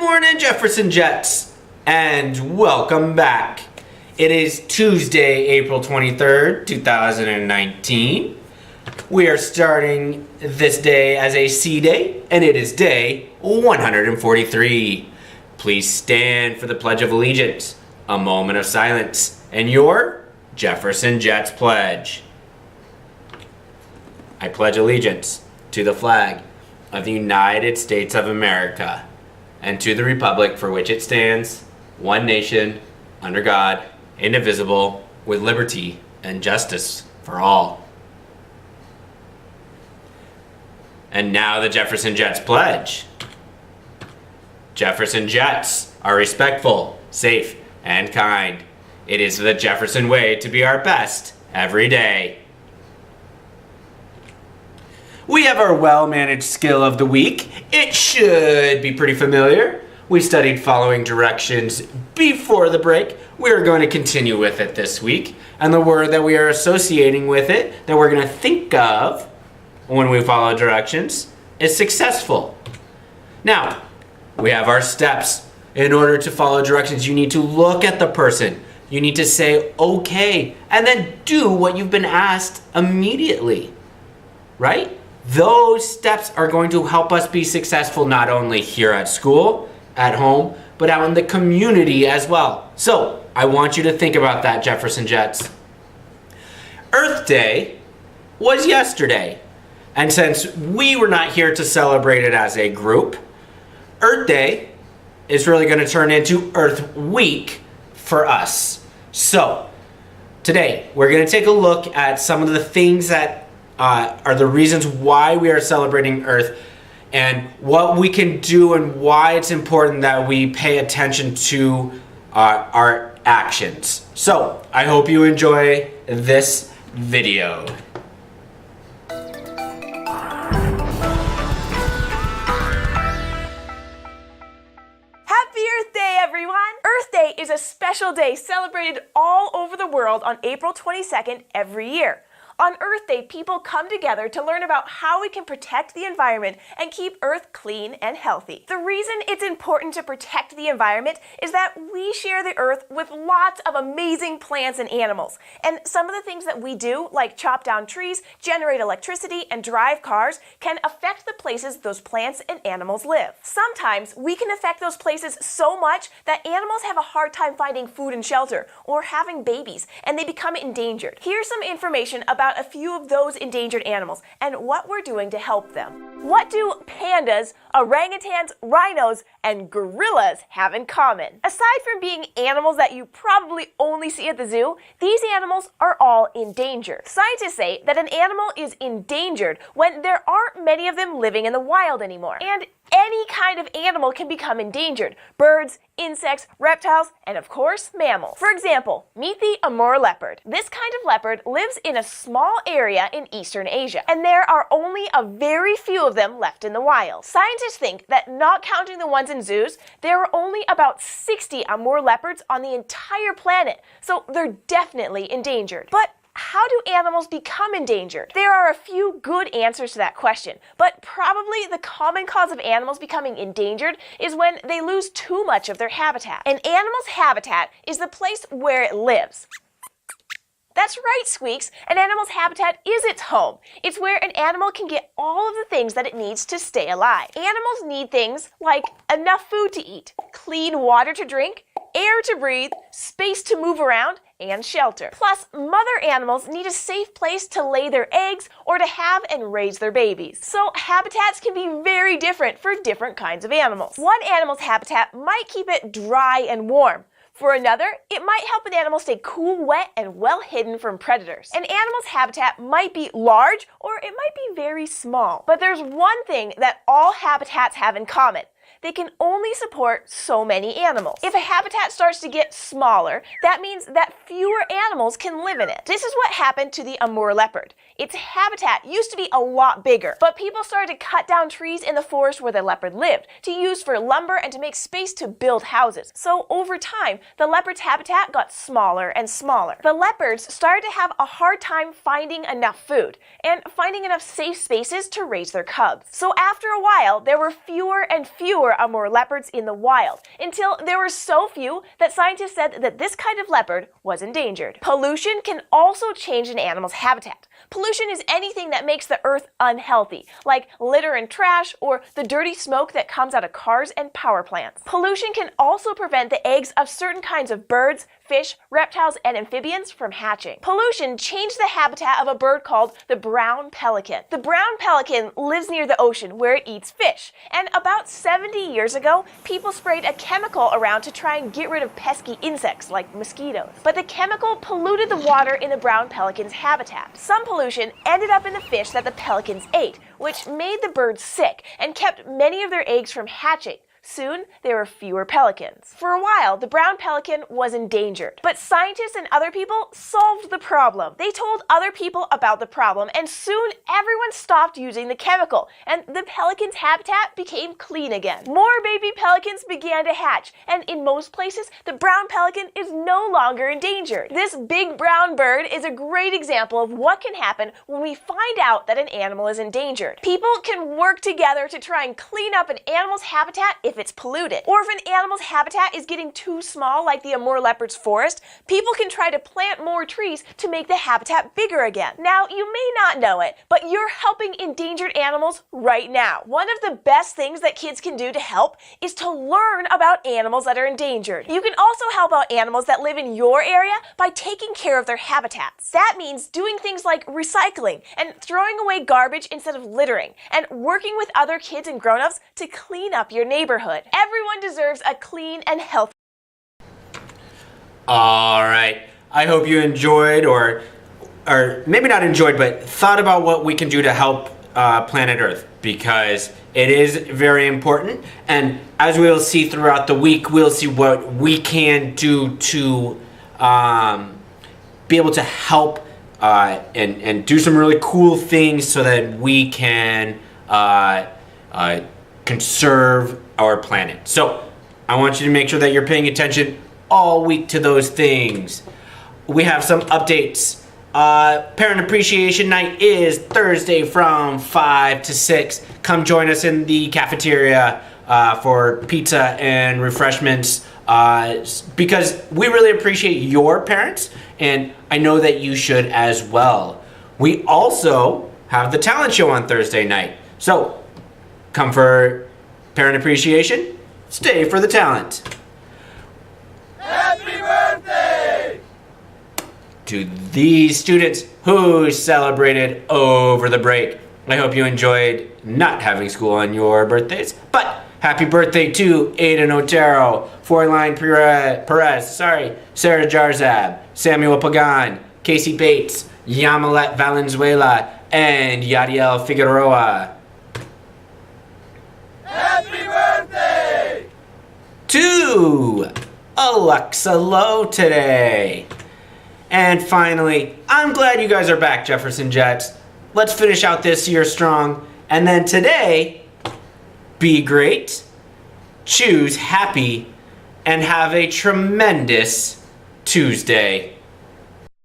morning, Jefferson Jets, and welcome back. It is Tuesday, April 23rd, 2019. We are starting this day as a C day, and it is day 143. Please stand for the Pledge of Allegiance, a moment of silence, and your Jefferson Jets pledge. I pledge allegiance to the flag of the United States of America and to the republic for which it stands, one nation, under God, indivisible, with liberty and justice for all. And now the Jefferson Jets pledge. Jefferson Jets are respectful, safe, and kind. It is the Jefferson way to be our best every day. We have our well-managed skill of the week. It should be pretty familiar. We studied following directions before the break. We're going to continue with it this week. And the word that we are associating with it, that we're going to think of when we follow directions, is successful. Now, we have our steps. In order to follow directions, you need to look at the person. You need to say, okay, and then do what you've been asked immediately, right? Those steps are going to help us be successful not only here at school, at home, but out in the community as well. So I want you to think about that, Jefferson Jets. Earth Day was yesterday. And since we were not here to celebrate it as a group, Earth Day is really going to turn into Earth Week for us. So today we're going to take a look at some of the things that are the reasons why we are celebrating Earth and what we can do and why it's important that we pay attention to our actions. So I hope you enjoy this video. Happy Earth Day, everyone! Earth Day is a special day celebrated all over the world on April 22nd every year. On Earth Day, people come together to learn about how we can protect the environment and keep Earth clean and healthy. The reason it's important to protect the environment is that we share the Earth with lots of amazing plants and animals. And some of the things that we do, like chop down trees, generate electricity, and drive cars, can affect the places those plants and animals live. Sometimes we can affect those places so much that animals have a hard time finding food and shelter or having babies, and they become endangered. Here's some information about a few of those endangered animals and what we're doing to help them. What do pandas, orangutans, rhinos, and gorillas have in common? Aside from being animals that you probably only see at the zoo, these animals are all endangered. Scientists say that an animal is endangered when there aren't many of them living in the wild anymore. And any kind of animal can become endangered. Birds, insects, reptiles, and of course, mammals. For example, meet the Amur leopard. This kind of leopard lives in a small area in Eastern Asia, and there are only a very few of them left in the wild. Scientists think that not counting the ones in zoos, there are only about 60 Amur leopards on the entire planet, so they're definitely endangered. But how do animals become endangered? There are a few good answers to that question, but probably the common cause of animals becoming endangered is when they lose too much of their habitat. An animal's habitat is the place where it lives. That's right, Squeaks. An animal's habitat is its home. It's where an animal can get all of the things that it needs to stay alive. Animals need things like enough food to eat, clean water to drink, air to breathe, space to move around, and shelter. Plus, mother animals need a safe place to lay their eggs or to have and raise their babies. So habitats can be very different for different kinds of animals. One animal's habitat might keep it dry and warm. For another, it might help an animal stay cool, wet, and well hidden from predators. An animal's habitat might be large or it might be very small. But there's one thing that all habitats have in common. They can only support so many animals. If a habitat starts to get smaller, that means that fewer animals can live in it. This is what happened to the Amur leopard. Its habitat used to be a lot bigger, but people started to cut down trees in the forest where the leopard lived to use for lumber and to make space to build houses. So over time, the leopard's habitat got smaller and smaller. The leopards started to have a hard time finding enough food and finding enough safe spaces to raise their cubs. So after a while, there were fewer and fewer Amur leopards in the wild, until there were so few that scientists said that this kind of leopard was endangered. Pollution can also change an animal's habitat. Pollution is anything that makes the earth unhealthy, like litter and trash or the dirty smoke that comes out of cars and power plants. Pollution can also prevent the eggs of certain kinds of birds, fish, reptiles, and amphibians from hatching. Pollution changed the habitat of a bird called the brown pelican. The brown pelican lives near the ocean where it eats fish, and about 70 years ago, people sprayed a chemical around to try and get rid of pesky insects like mosquitoes. But the chemical polluted the water in the brown pelican's habitat. Some pollution ended up in the fish that the pelicans ate, which made the birds sick and kept many of their eggs from hatching. Soon, there were fewer pelicans. For a while, the brown pelican was endangered, but scientists and other people solved the problem. They told other people about the problem, and soon everyone stopped using the chemical, and the pelican's habitat became clean again. More baby pelicans began to hatch, and in most places, the brown pelican is no longer endangered. This big brown bird is a great example of what can happen when we find out that an animal is endangered. People can work together to try and clean up an animal's habitat if it's polluted. Or if an animal's habitat is getting too small, like the Amur leopard's forest, people can try to plant more trees to make the habitat bigger again. Now, you may not know it, but you're helping endangered animals right now. One of the best things that kids can do to help is to learn about animals that are endangered. You can also help out animals that live in your area by taking care of their habitats. That means doing things like recycling and throwing away garbage instead of littering, and working with other kids and grown-ups to clean up your neighborhood. Everyone deserves a clean and healthy. All right. I hope you enjoyed, or maybe not enjoyed, but thought about what we can do to help planet Earth, because it is very important. And as we'll see throughout the week, we'll see what we can do to be able to help and do some really cool things so that we can conserve our planet. So I want you to make sure that you're paying attention all week to those things. We have some updates. Parent Appreciation Night is Thursday from 5 to 6. Come join us in the cafeteria for pizza and refreshments, because we really appreciate your parents, and I know that you should as well. We also have the talent show on Thursday night. So come for Parent Appreciation, stay for the talent. Happy birthday To these students who celebrated over the break. I hope you enjoyed not having school on your birthdays, but happy birthday to Aiden Otero, Froyline Perez, Sarah Jarzab, Samuel Pagan, Casey Bates, Yamilet Valenzuela, and Yadiel Figueroa. Happy birthday To Alexa Lowe today. And finally, I'm glad you guys are back, Jefferson Jets. Let's finish out this year strong. And then today, be great, choose happy, and have a tremendous Tuesday.